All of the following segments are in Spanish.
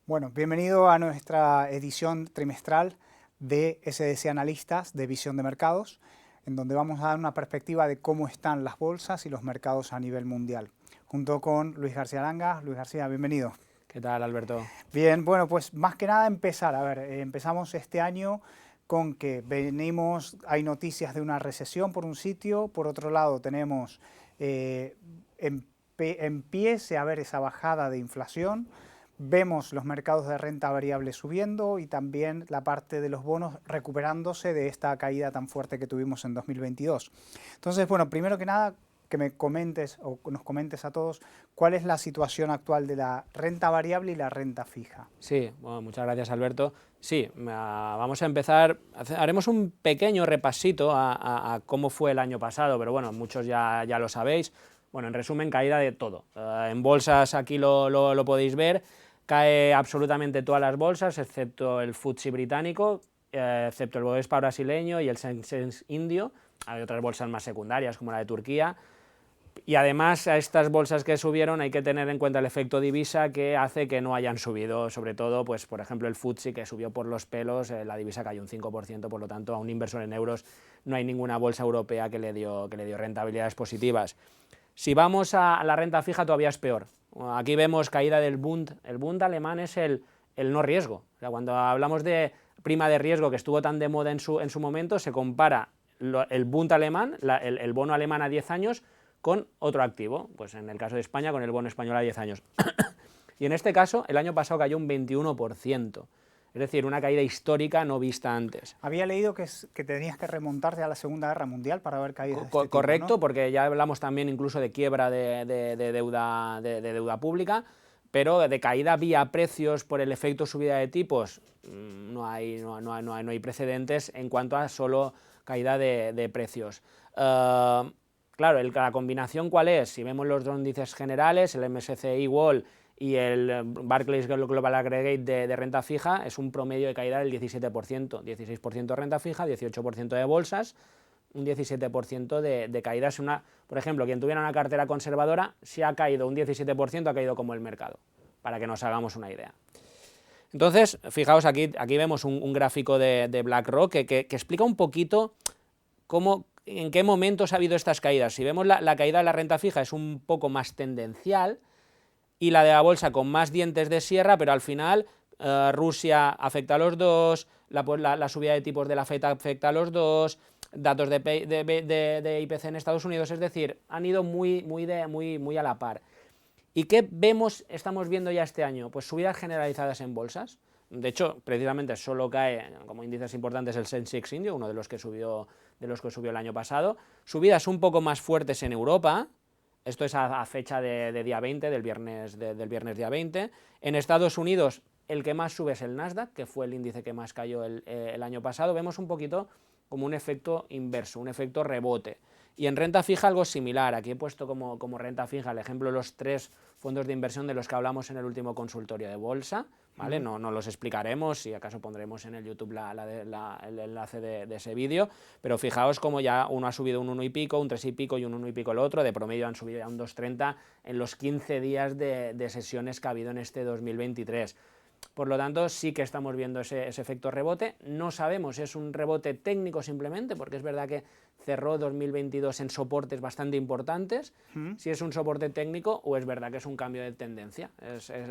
Bueno, bienvenido a nuestra edición trimestral de SDC Analistas de Visión de Mercados, en donde vamos a dar una perspectiva de cómo están las bolsas y los mercados a nivel mundial, junto con Luis García Langa. Luis García, bienvenido. ¿Qué tal, Alberto? Bien, bueno, pues más que nada empezar. A ver, empezamos este año con que hay noticias de una recesión por un sitio, por otro lado tenemos empiece a haber esa bajada de inflación. Vemos los mercados de renta variable subiendo y también la parte de los bonos recuperándose de esta caída tan fuerte que tuvimos en 2022. Entonces, bueno, primero que nada, que me comentes o nos comentes a todos cuál es la situación actual de la renta variable y la renta fija. Sí, bueno, muchas gracias, Alberto. Sí, vamos a empezar, haremos un pequeño repasito a cómo fue el año pasado, pero bueno, muchos ya lo sabéis. Bueno, en resumen, caída de todo. En bolsas aquí lo podéis ver, cae absolutamente todas las bolsas, excepto el FTSE británico, excepto el Bovespa brasileño y el Sensex indio. Hay otras bolsas más secundarias, como la de Turquía. Y además a estas bolsas que subieron hay que tener en cuenta el efecto divisa que hace que no hayan subido, sobre todo, pues por ejemplo el FTSE que subió por los pelos, la divisa cayó un 5%, por lo tanto a un inversor en euros no hay ninguna bolsa europea que le dio rentabilidades positivas. Si vamos a la renta fija todavía es peor. Aquí vemos caída del Bund. El Bund alemán es el no riesgo. O sea, cuando hablamos de prima de riesgo que estuvo tan de moda en su momento, se compara el Bund alemán, el bono alemán a 10 años, con otro activo, pues en el caso de España con el bono español a 10 años. Y en este caso, el año pasado cayó un 21%, es decir, una caída histórica no vista antes. Había leído que tenías que remontarte a la Segunda Guerra Mundial para ver caídas de este tipo, Correcto, ¿no? porque ya hablamos también incluso de quiebra de deuda pública, pero de caída vía precios por el efecto subida de tipos no hay precedentes en cuanto a solo caída de precios. Claro, la combinación ¿cuál es? Si vemos los dos índices generales, el MSCI World y el Barclays Global Aggregate de renta fija, es un promedio de caída del 17%, 16% de renta fija, 18% de bolsas, un 17% de caída. Por ejemplo, quien tuviera una cartera conservadora, si ha caído un 17%, ha caído como el mercado, para que nos hagamos una idea. Entonces, fijaos, aquí vemos un gráfico de BlackRock que explica un poquito en qué momentos ha habido estas caídas. Si vemos la caída de la renta fija es un poco más tendencial y la de la bolsa con más dientes de sierra, pero al final Rusia afecta a los dos, la subida de tipos de la FED afecta a los dos, datos de IPC en Estados Unidos, es decir, han ido muy a la par. ¿Y qué estamos viendo ya este año? Pues subidas generalizadas en bolsas. De hecho, precisamente solo cae como índices importantes el Sensex indio, uno de los que subió el año pasado. Subidas un poco más fuertes en Europa. Esto es a fecha de día 20, del viernes día 20. En Estados Unidos el que más sube es el Nasdaq, que fue el índice que más cayó el año pasado. Vemos un poquito como un efecto inverso, un efecto rebote. Y en renta fija algo similar. Aquí he puesto como renta fija el ejemplo de los 3 fondos de inversión de los que hablamos en el último consultorio de bolsa, ¿vale? No los explicaremos, si acaso pondremos en el YouTube el enlace de ese vídeo, pero fijaos como ya uno ha subido un 1 y pico, un 3 y pico y un 1 y pico el otro, de promedio han subido ya un 2,30 en los 15 días de sesiones que ha habido en este 2023. Por lo tanto, sí que estamos viendo ese efecto rebote. No sabemos si es un rebote técnico simplemente, porque es verdad que cerró 2022 en soportes bastante importantes, si es un soporte técnico o es verdad que es un cambio de tendencia.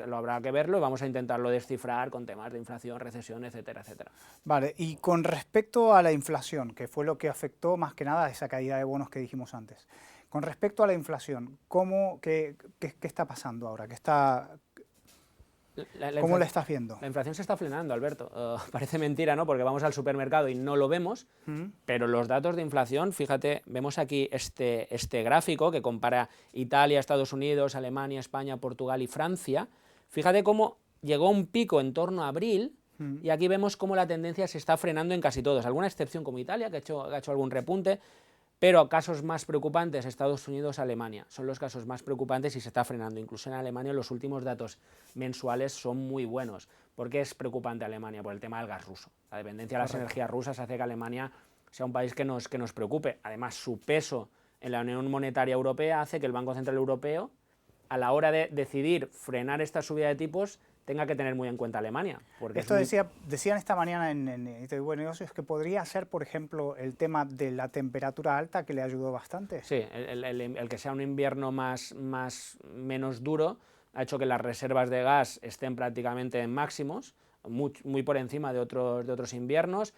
Lo habrá que verlo y vamos a intentarlo descifrar con temas de inflación, recesión, etcétera, etcétera. Vale, y con respecto a la inflación, que fue lo que afectó más que nada esa caída de bonos que dijimos antes, con respecto a la inflación, qué está pasando ahora? ¿Cómo la estás viendo? La inflación se está frenando, Alberto. Parece mentira, ¿no? Porque vamos al supermercado y no lo vemos, pero los datos de inflación, fíjate, vemos aquí este gráfico que compara Italia, Estados Unidos, Alemania, España, Portugal y Francia. Fíjate cómo llegó un pico en torno a abril y aquí vemos cómo la tendencia se está frenando en casi todos. Alguna excepción como Italia, que ha hecho algún repunte, pero casos más preocupantes, Estados Unidos, Alemania, son los casos más preocupantes y se está frenando. Incluso en Alemania los últimos datos mensuales son muy buenos. ¿Por qué es preocupante Alemania? Por el tema del gas ruso. La dependencia de las energías rusas hace que Alemania sea un país que nos preocupe. Además, su peso en la Unión Monetaria Europea hace que el Banco Central Europeo, a la hora de decidir frenar esta subida de tipos, tenga que tener muy en cuenta Alemania. Porque esto decían esta mañana en Buen Negocios que podría ser, por ejemplo, el tema de la temperatura alta que le ayudó bastante. Sí, el que sea un invierno menos duro ha hecho que las reservas de gas estén prácticamente en máximos, muy por encima de otros inviernos.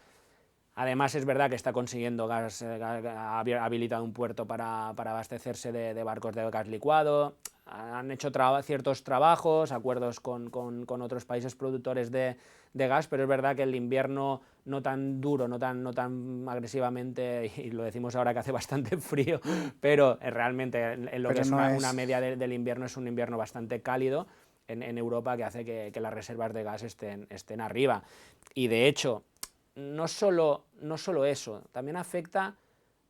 Además, es verdad que está consiguiendo gas, ha habilitado un puerto para abastecerse de barcos de gas licuado. Han hecho ciertos trabajos, acuerdos con otros países productores de gas, pero es verdad que el invierno no tan duro, no tan agresivamente, y lo decimos ahora que hace bastante frío, pero realmente en lo que es una media del invierno es un invierno bastante cálido en Europa, que hace que las reservas de gas estén arriba. Y de hecho, no solo eso, también afecta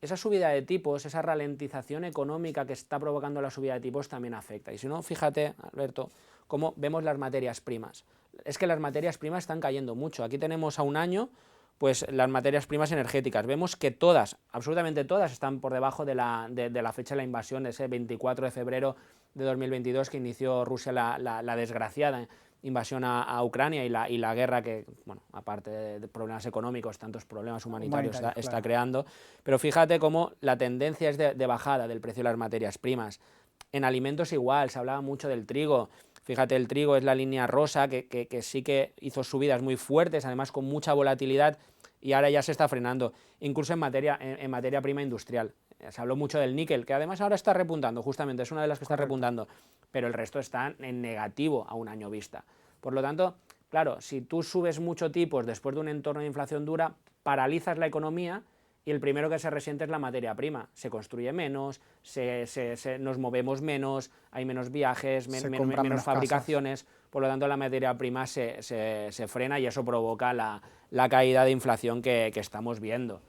esa subida de tipos, esa ralentización económica que está provocando la subida de tipos también afecta. Y si no, fíjate, Alberto, cómo vemos las materias primas. Es que las materias primas están cayendo mucho. Aquí tenemos a un año pues las materias primas energéticas. Vemos que todas, absolutamente todas, están por debajo de la fecha de la invasión, de ese 24 de febrero de 2022 que inició Rusia la desgraciada invasión a Ucrania y la guerra que, bueno, aparte de problemas económicos, tantos problemas humanitarios está creando. Pero fíjate cómo la tendencia es de bajada del precio de las materias primas. En alimentos igual, se hablaba mucho del trigo. Fíjate, el trigo es la línea rosa que sí que hizo subidas muy fuertes, además con mucha volatilidad, y ahora ya se está frenando, incluso en materia prima industrial. Se habló mucho del níquel, que además ahora está repuntando, justamente, es una de las que está repuntando, pero el resto está en negativo a un año vista. Por lo tanto, claro, si tú subes mucho tipos después de un entorno de inflación dura, paralizas la economía y el primero que se resiente es la materia prima. Se construye menos, nos movemos menos, hay menos viajes, menos fabricaciones, por lo tanto la materia prima se frena y eso provoca la caída de inflación que estamos viendo.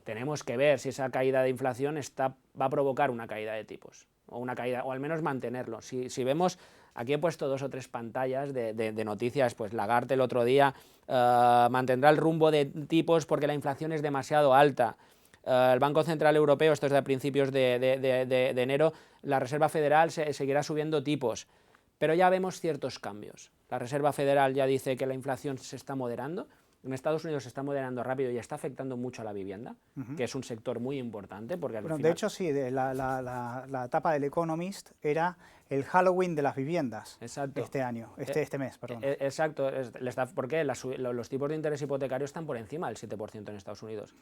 Tenemos que ver si esa caída de inflación va a provocar una caída de tipos, o al menos mantenerlo. Si vemos, aquí he puesto 2 o 3 pantallas de noticias, pues Lagarde el otro día mantendrá el rumbo de tipos porque la inflación es demasiado alta. El Banco Central Europeo, esto es de principios de enero, la Reserva Federal seguirá subiendo tipos, pero ya vemos ciertos cambios. La Reserva Federal ya dice que la inflación se está moderando. En Estados Unidos se está moderando rápido y está afectando mucho a la vivienda, que es un sector muy importante. Porque al final... De hecho, sí, la etapa del Economist era el Halloween de las viviendas. Exacto. Este año, este mes, perdón. Exacto, porque los tipos de interés hipotecario están por encima del 7% en Estados Unidos.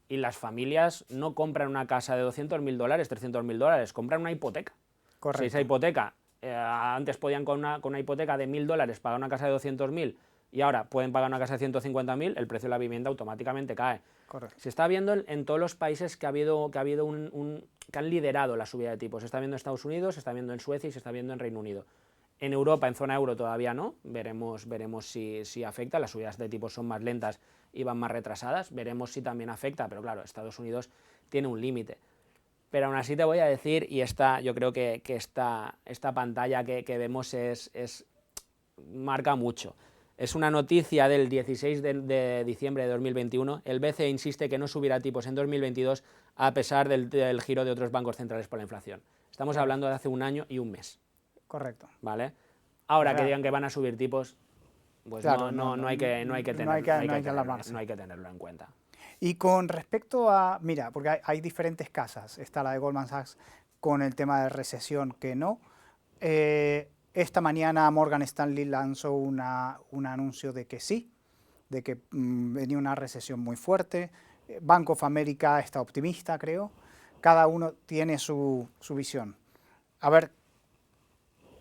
Y las familias no compran una casa de $200.000, $300.000, compran una hipoteca. Correcto. Si esa hipoteca, antes podían con una hipoteca de $1.000 pagar una casa de 200.000, y ahora pueden pagar una casa de 150.000, el precio de la vivienda automáticamente cae. Correcto. Se está viendo en todos los países que han liderado la subida de tipos. Se está viendo en Estados Unidos, se está viendo en Suecia y se está viendo en Reino Unido. En Europa, en zona euro, todavía no. Veremos si afecta. Las subidas de tipos son más lentas y van más retrasadas. Veremos si también afecta, pero claro, Estados Unidos tiene un límite. Pero aún así te voy a decir, y yo creo que esta pantalla que vemos marca mucho. Es una noticia del 16 de diciembre de 2021. El BCE insiste que no subirá tipos en 2022 a pesar del giro de otros bancos centrales por la inflación. Estamos hablando de hace un año y un mes. Correcto. ¿Vale? Ahora que digan que van a subir tipos, pues claro, no hay que tenerlo en cuenta. Y con respecto a, mira, porque hay diferentes casas. Está la de Goldman Sachs con el tema de recesión que no. Esta mañana Morgan Stanley lanzó un anuncio de que sí, de que venía una recesión muy fuerte. Bank of America está optimista, creo. Cada uno tiene su visión. A ver,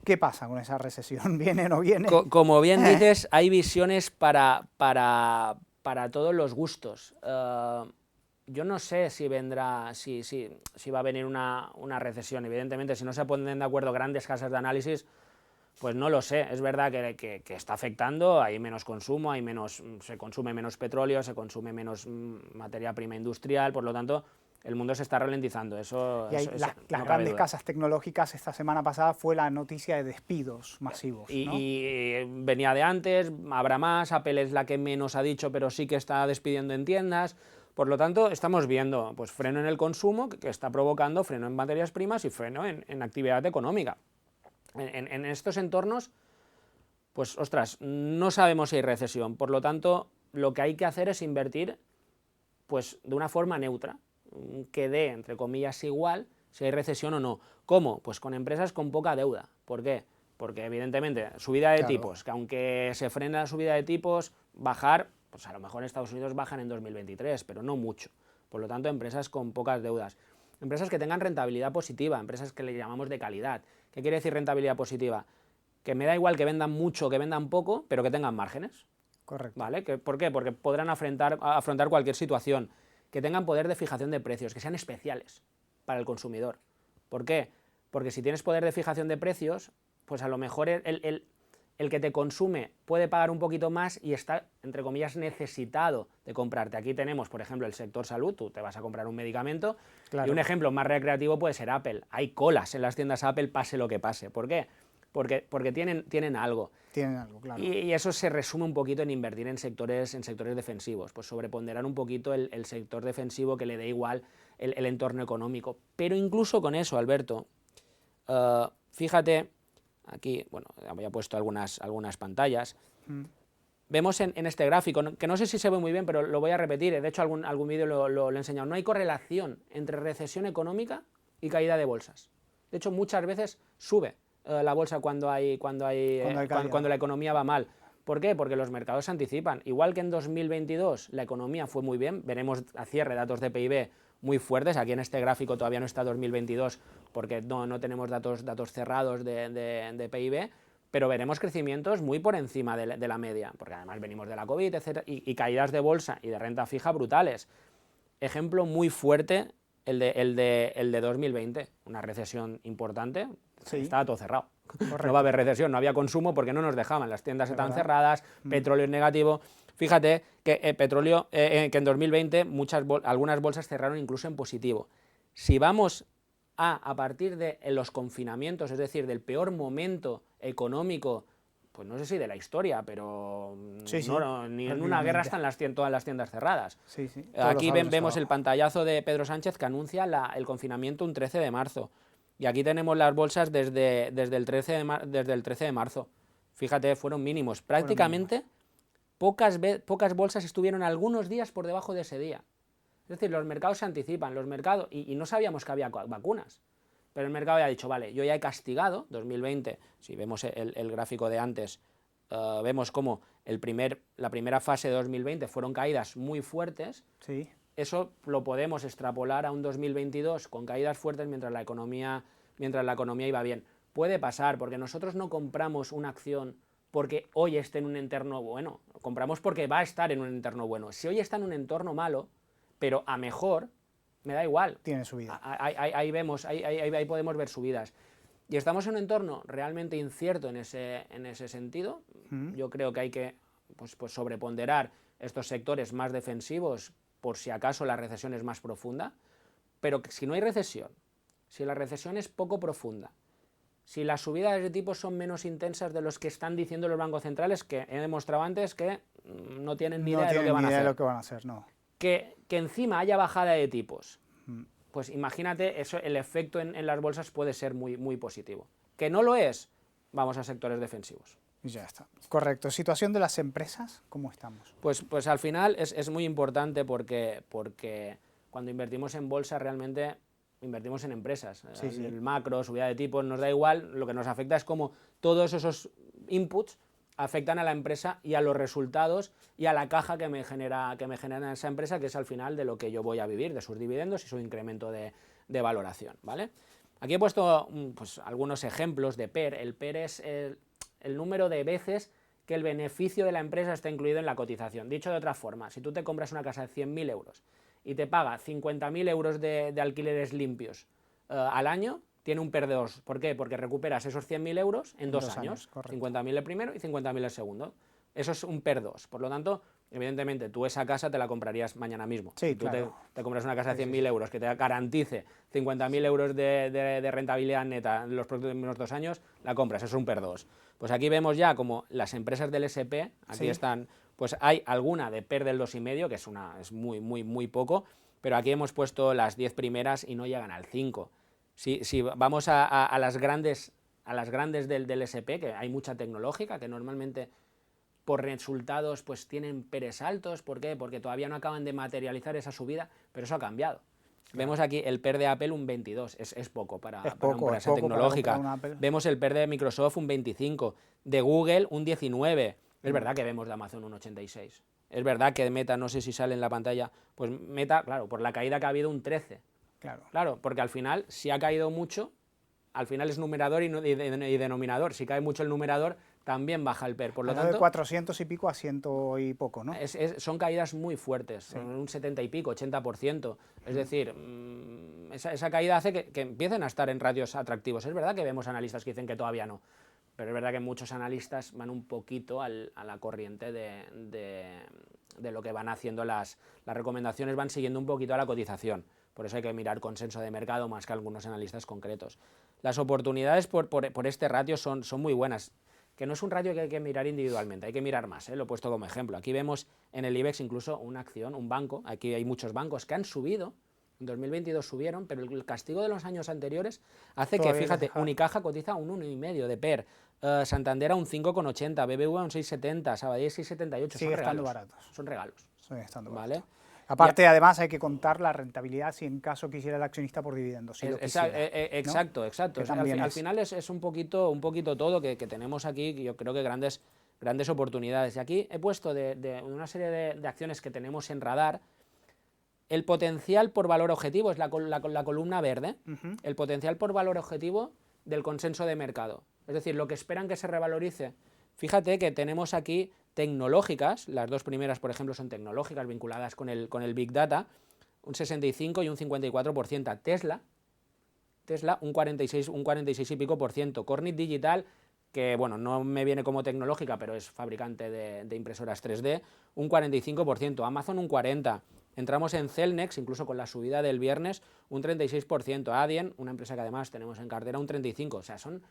¿qué pasa con esa recesión? ¿Viene o no viene? Como bien dices, hay visiones para todos los gustos. Yo no sé si vendrá, si va a venir una recesión. Evidentemente, si no se ponen de acuerdo grandes casas de análisis, pues no lo sé. Es verdad que está afectando, hay menos consumo, se consume menos petróleo, se consume menos materia prima industrial, por lo tanto, el mundo se está ralentizando. Las grandes casas tecnológicas, esta semana pasada fue la noticia de despidos masivos, ¿no? Y venía de antes, habrá más, Apple es la que menos ha dicho, pero sí que está despidiendo en tiendas. Por lo tanto, estamos viendo pues, freno en el consumo, que está provocando freno en materias primas y freno en actividad económica. En estos entornos, Pues, ostras, no sabemos si hay recesión. Por lo tanto, lo que hay que hacer es invertir pues, de una forma neutra, que dé, entre comillas, igual si hay recesión o no. ¿Cómo? Pues con empresas con poca deuda. ¿Por qué? Porque, evidentemente, subida de tipos, que aunque se frene la subida de tipos, bajar, pues a lo mejor en Estados Unidos bajan en 2023, pero no mucho. Por lo tanto, empresas con pocas deudas. Empresas que tengan rentabilidad positiva, empresas que le llamamos de calidad. ¿Qué quiere decir rentabilidad positiva? Que me da igual que vendan mucho o que vendan poco, pero que tengan márgenes. Correcto. ¿Vale? ¿Por qué? Porque podrán afrontar cualquier situación, que tengan poder de fijación de precios, que sean especiales para el consumidor. ¿Por qué? Porque si tienes poder de fijación de precios, pues a lo mejor el que te consume puede pagar un poquito más y está, entre comillas, necesitado de comprarte. Aquí tenemos, por ejemplo, el sector salud, tú te vas a comprar un medicamento, claro. Y un ejemplo más recreativo puede ser Apple. Hay colas en las tiendas Apple, pase lo que pase. ¿Por qué? Porque tienen algo. Tienen algo, claro. Y eso se resume un poquito en invertir en sectores defensivos, pues sobreponderar un poquito el sector defensivo, que le dé igual el entorno económico. Pero incluso con eso, Alberto, fíjate, aquí, bueno, había puesto algunas pantallas, vemos en este gráfico, que no sé si se ve muy bien, pero lo voy a repetir, de hecho algún vídeo lo he enseñado, no hay correlación entre recesión económica y caída de bolsas. De hecho, muchas veces sube la bolsa cuando la economía va mal. ¿Por qué? Porque los mercados se anticipan. Igual que en 2022 la economía fue muy bien, veremos a cierre datos de PIB muy fuertes. Aquí en este gráfico todavía no está 2022 porque no tenemos datos cerrados de PIB, pero veremos crecimientos muy por encima de la media, porque además venimos de la COVID, etc., y caídas de bolsa y de renta fija brutales. Ejemplo muy fuerte el de 2020, una recesión importante. Sí. Estaba todo cerrado. Correcto. No va a haber recesión, no había consumo porque no nos dejaban, las tiendas estaban cerradas, petróleo es negativo. Fíjate que petróleo, que en 2020 algunas bolsas cerraron incluso en positivo. Si vamos a partir de los confinamientos, es decir, del peor momento económico, pues no sé si de la historia, pero sí, ni en una guerra están todas las tiendas cerradas. Sí, sí. Aquí vemos el pantallazo de Pedro Sánchez que anuncia el confinamiento un 13 de marzo. Y aquí tenemos las bolsas desde el 13 de marzo. Fíjate, fueron mínimos. Prácticamente pocas bolsas estuvieron algunos días por debajo de ese día. Es decir, los mercados se anticipan, y no sabíamos que había vacunas. Pero el mercado ya ha dicho, vale, yo ya he castigado, 2020, si vemos el gráfico de antes, vemos cómo la primera fase de 2020 fueron caídas muy fuertes. Sí. Eso lo podemos extrapolar a un 2022 con caídas fuertes mientras la economía iba bien. Puede pasar, porque nosotros no compramos una acción porque hoy esté en un entorno bueno, compramos porque va a estar en un entorno bueno. Si hoy está en un entorno malo, pero a mejor, me da igual. Tiene subida. Ahí podemos ver subidas. Y estamos en un entorno realmente incierto en ese sentido. Yo creo que hay que pues sobreponderar estos sectores más defensivos por si acaso la recesión es más profunda, pero si no hay recesión, si la recesión es poco profunda, si las subidas de tipos son menos intensas de los que están diciendo los bancos centrales, que he demostrado antes que no tienen ni idea de lo que van a hacer. No. Que encima haya bajada de tipos, pues imagínate, el efecto en las bolsas puede ser muy, muy positivo. Que no lo es, vamos a sectores defensivos. Y ya está. Correcto. ¿Situación de las empresas? ¿Cómo estamos? Pues al final es muy importante porque cuando invertimos en bolsa realmente invertimos en empresas. Sí. El macro, subida de tipos, nos da igual, lo que nos afecta es cómo todos esos inputs afectan a la empresa y a los resultados y a la caja que me genera esa empresa, que es al final de lo que yo voy a vivir, de sus dividendos y su incremento de valoración, ¿vale? Aquí he puesto pues, algunos ejemplos de PER. El PER es el número de veces que el beneficio de la empresa está incluido en la cotización. Dicho de otra forma, si tú te compras una casa de 100.000 euros y te paga 50.000 euros de alquileres limpios al año, tiene un PER de 2. ¿Por qué? Porque recuperas esos 100.000 euros en 2 años. 50.000 el primero y 50.000 el segundo. Eso es un PER 2. Por lo tanto, evidentemente, tú esa casa te la comprarías mañana mismo. Sí, tú claro. te compras una casa de 100.000 euros que te garantice 50.000 euros de rentabilidad neta en los próximos 2 años, la compras. Eso es un PER 2. Pues aquí vemos ya como las empresas del SP, aquí están, pues hay alguna de PER del 2,5, que es muy, muy, muy poco, pero aquí hemos puesto las 10 primeras y no llegan al 5. Si vamos a las grandes a las grandes del SP, que hay mucha tecnológica, que normalmente por resultados pues tienen peres altos. ¿Por qué? Porque todavía no acaban de materializar esa subida, pero eso ha cambiado. Claro. Vemos aquí el PER de Apple un 22, es poco para una empresa tecnológica. Vemos el PER de Microsoft un 25, de Google un 19. Es verdad que vemos de Amazon un 86. Es verdad que de Meta, no sé si sale en la pantalla, pues Meta, claro, por la caída que ha habido un 13. Claro, porque al final, si ha caído mucho, al final es numerador y denominador. Si cae mucho el numerador, también baja el PER. Por lo tanto, de 400 y pico a 100 y poco, ¿no? Son caídas muy fuertes, sí. Un 70 y pico, 80%. Es decir, esa caída hace que empiecen a estar en ratios atractivos. Es verdad que vemos analistas que dicen que todavía no, pero es verdad que muchos analistas van un poquito a la corriente de lo que van haciendo las recomendaciones, van siguiendo un poquito a la cotización. Por eso hay que mirar consenso de mercado más que algunos analistas concretos. Las oportunidades por este ratio son muy buenas, que no es un ratio que hay que mirar individualmente, hay que mirar más, lo he puesto como ejemplo. Aquí vemos en el IBEX incluso una acción, un banco, aquí hay muchos bancos que han subido, en 2022 subieron, pero el castigo de los años anteriores hace que, fíjate, Unicaja cotiza un 1,5 de PER, Santander a un 5,80, BBVA a un 6,70, Sabadell 6,78, son regalos. Baratos. Son regalos. Siguen estando baratos. ¿Vale? Aparte, además, hay que contar la rentabilidad si en caso quisiera el accionista por dividendos. Si exacto, ¿no? Exacto. Al final es un poquito todo que tenemos aquí, yo creo que grandes oportunidades. Y aquí he puesto de una serie de acciones que tenemos en radar. El potencial por valor objetivo es la columna verde. El potencial por valor objetivo del consenso de mercado. Es decir, lo que esperan que se revalorice. Fíjate que tenemos aquí tecnológicas, las dos primeras, por ejemplo, son tecnológicas vinculadas con el Big Data, un 65 y un 54%. Tesla un 46 y pico por ciento. Kornit Digital, que bueno, no me viene como tecnológica, pero es fabricante de impresoras 3D, un 45%. Amazon un 40%. Entramos en Celnex, incluso con la subida del viernes, un 36%. Adyen, una empresa que además tenemos en cartera, un 35%. O sea, son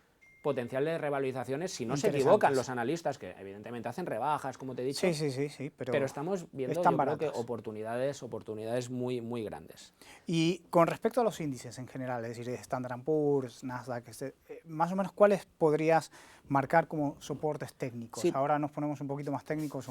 potencial de revalorizaciones, si no se equivocan los analistas, que evidentemente hacen rebajas, como te he dicho, sí, pero estamos viendo, yo creo que oportunidades muy, muy grandes. Y con respecto a los índices en general, es decir, Standard & Poor's, Nasdaq, más o menos, ¿cuáles podrías marcar como soportes técnicos? Sí. Ahora nos ponemos un poquito más técnicos.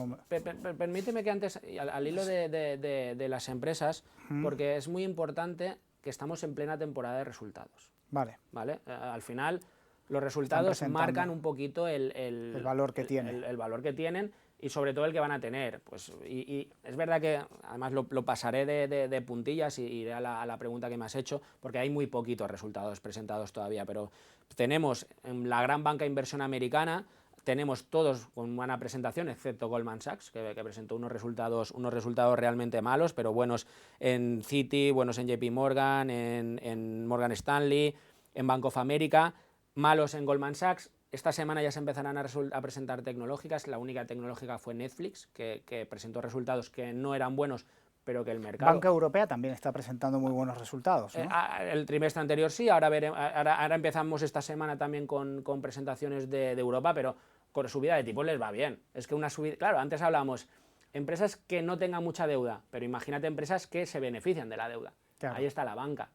Permíteme que antes, al hilo de las empresas, porque es muy importante que estamos en plena temporada de resultados. ¿Vale? Al final, los resultados marcan un poquito el valor que tienen. El valor que tienen y sobre todo el que van a tener. Pues, y es verdad que además lo pasaré de puntillas y iré a la pregunta que me has hecho, porque hay muy poquitos resultados presentados todavía, pero tenemos en la gran banca de inversión americana, tenemos todos con buena presentación, excepto Goldman Sachs, que presentó unos resultados realmente malos, pero buenos en Citi, buenos en JP Morgan, en Morgan Stanley, en Bank of America, malos en Goldman Sachs. Esta semana ya se empezarán a presentar tecnológicas. La única tecnológica fue Netflix, que presentó resultados que no eran buenos, pero que el mercado... Banca Europea también está presentando muy buenos resultados, ¿no? El trimestre anterior sí, ahora empezamos esta semana también con presentaciones de Europa, pero con subida de tipos les va bien. Es que una subida... Claro, antes hablábamos empresas que no tengan mucha deuda, pero imagínate empresas que se benefician de la deuda. Claro. Ahí está la banca.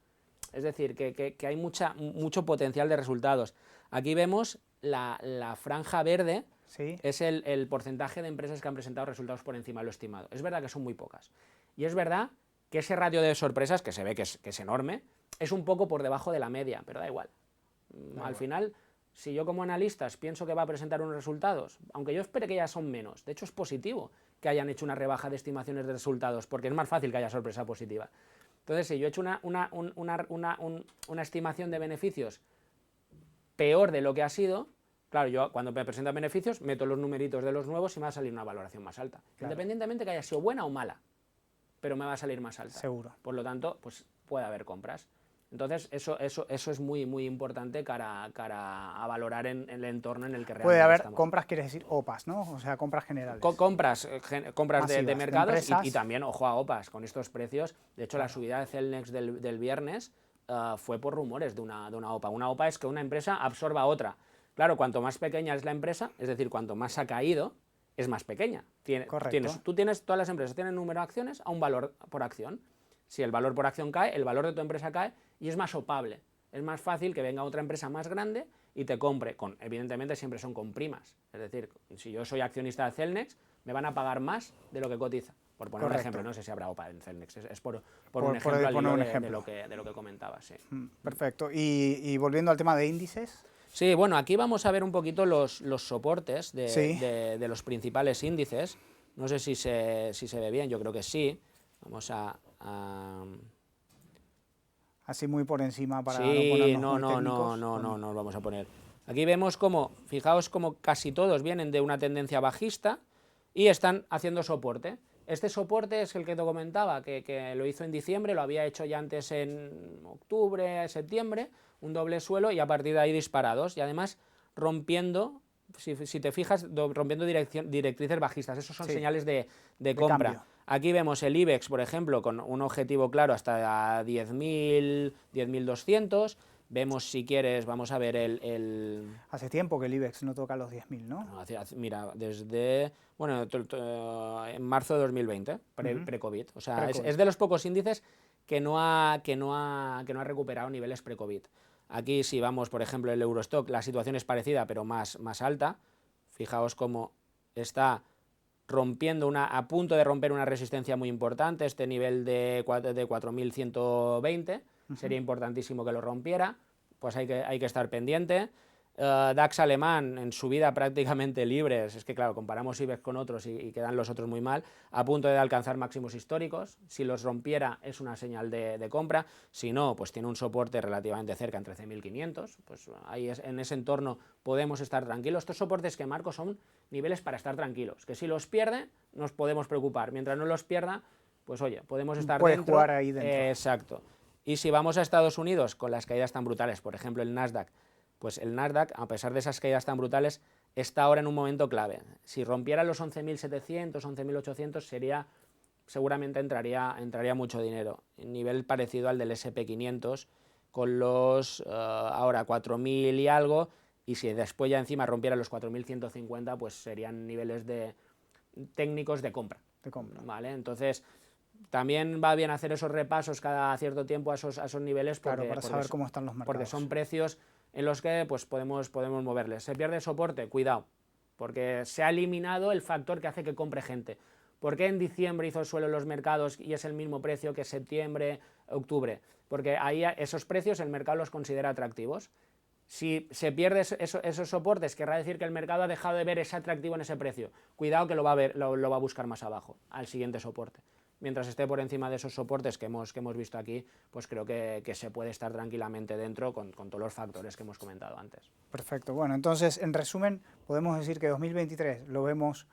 Es decir, que hay mucho potencial de resultados. Aquí vemos la franja verde, ¿sí? Es el porcentaje de empresas que han presentado resultados por encima de lo estimado. Es verdad que son muy pocas. Y es verdad que ese ratio de sorpresas, que se ve que es enorme, es un poco por debajo de la media, pero da igual. Al final, si yo como analista pienso que va a presentar unos resultados, aunque yo espere que ya son menos, de hecho es positivo que hayan hecho una rebaja de estimaciones de resultados, porque es más fácil que haya sorpresa positiva. Entonces, si yo he hecho una estimación de beneficios peor de lo que ha sido, claro, yo cuando me presentan beneficios meto los numeritos de los nuevos y me va a salir una valoración más alta. Claro. Independientemente que haya sido buena o mala, pero me va a salir más alta. Seguro. Por lo tanto, pues puede haber compras. Entonces, eso es muy, muy importante cara a valorar en el entorno en el que realmente puede haber estamos. Compras, quieres decir OPAs, ¿no? O sea, compras generales. Compras de mercados y también, ojo a OPAs, con estos precios. De hecho, claro, la subida de Celnex del viernes fue por rumores de una OPA. Una OPA es que una empresa absorba a otra. Claro, cuanto más pequeña es la empresa, es decir, cuanto más ha caído, es más pequeña. Todas las empresas tienen número de acciones a un valor por acción. Si el valor por acción cae, el valor de tu empresa cae y es más opable. es más fácil que venga otra empresa más grande y te compre, evidentemente siempre son con primas, es decir, si yo soy accionista de Celnex, me van a pagar más de lo que cotiza, por poner un ejemplo, no sé si habrá OPA en Celnex, es por un ejemplo al hilo de lo que comentaba. Sí. Perfecto, y volviendo al tema de índices. Sí, bueno, aquí vamos a ver un poquito los soportes de los principales índices, no sé si se ve bien, yo creo que sí, vamos a... Así muy por encima para no ponernos muy técnicos. No nos vamos a poner. Aquí vemos como, fijaos como casi todos vienen de una tendencia bajista y están haciendo soporte. Este soporte es el que te comentaba, que lo hizo en diciembre, lo había hecho ya antes en octubre, septiembre, un doble suelo y a partir de ahí disparados. Y además rompiendo, si te fijas, rompiendo directrices bajistas. Esos son señales de compra. Cambio. Aquí vemos el IBEX, por ejemplo, con un objetivo claro hasta 10.000, 10.200. Vemos, si quieres, vamos a ver el... Hace tiempo que el IBEX no toca los 10.000, ¿no? Mira, desde, bueno, en marzo de 2020, pre-COVID. O sea, es de los pocos índices que no ha recuperado niveles pre-COVID. Aquí, si vamos, por ejemplo, el Eurostock, la situación es parecida, pero más alta. Fijaos cómo está rompiendo a punto de romper una resistencia muy importante, este nivel de 4.120, sería importantísimo que lo rompiera, pues hay que estar pendiente. DAX alemán en subida prácticamente libres, es que claro, comparamos IBEX con otros y quedan los otros muy mal, a punto de alcanzar máximos históricos, si los rompiera es una señal de compra, si no, pues tiene un soporte relativamente cerca en 13.500, pues ahí en ese entorno podemos estar tranquilos. Estos soportes que marco son niveles para estar tranquilos, que si los pierde nos podemos preocupar, mientras no los pierda, pues oye, podemos estar dentro. Jugar ahí dentro. Exacto. Y si vamos a Estados Unidos con las caídas tan brutales, por ejemplo el Nasdaq, pues el Nasdaq, a pesar de esas caídas tan brutales, está ahora en un momento clave. Si rompiera los 11.700, 11.800, seguramente entraría mucho dinero. Nivel parecido al del SP500, con los ahora 4.000 y algo, y si después ya encima rompiera los 4.150, pues serían niveles técnicos de compra. ¿Vale? Entonces, también va bien hacer esos repasos cada cierto tiempo a esos niveles, para saber cómo están los mercados. Porque son precios en los que pues, podemos moverles. ¿Se pierde soporte? Cuidado, porque se ha eliminado el factor que hace que compre gente. ¿Por qué en diciembre hizo suelo en los mercados y es el mismo precio que septiembre, octubre? Porque ahí esos precios el mercado los considera atractivos. Si se pierde esos soportes, querrá decir que el mercado ha dejado de ver ese atractivo en ese precio. Cuidado que lo va a buscar más abajo, al siguiente soporte. Mientras esté por encima de esos soportes que hemos visto aquí, pues creo que se puede estar tranquilamente dentro con todos los factores que hemos comentado antes. Perfecto. Bueno, entonces, en resumen, podemos decir que 2023 lo vemos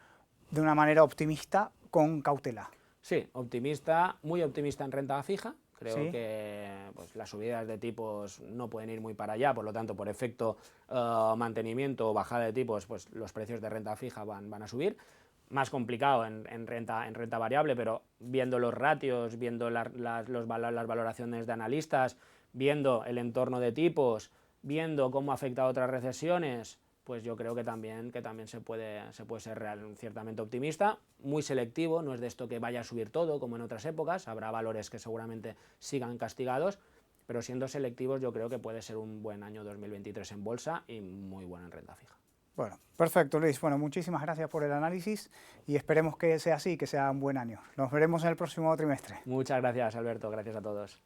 de una manera optimista con cautela. Sí, optimista, muy optimista en renta fija. Creo que pues, las subidas de tipos no pueden ir muy para allá, por lo tanto, por efecto mantenimiento o bajada de tipos, pues los precios de renta fija van a subir. Más complicado en renta variable, pero viendo los ratios, viendo las valoraciones de analistas, viendo el entorno de tipos, viendo cómo afecta a otras recesiones, pues yo creo que también se puede ser ciertamente optimista, muy selectivo, no es de esto que vaya a subir todo como en otras épocas, habrá valores que seguramente sigan castigados, pero siendo selectivos yo creo que puede ser un buen año 2023 en bolsa y muy bueno en renta fija. Bueno, perfecto, Luis. Bueno, muchísimas gracias por el análisis y esperemos que sea así, que sea un buen año. Nos veremos en el próximo trimestre. Muchas gracias, Alberto. Gracias a todos.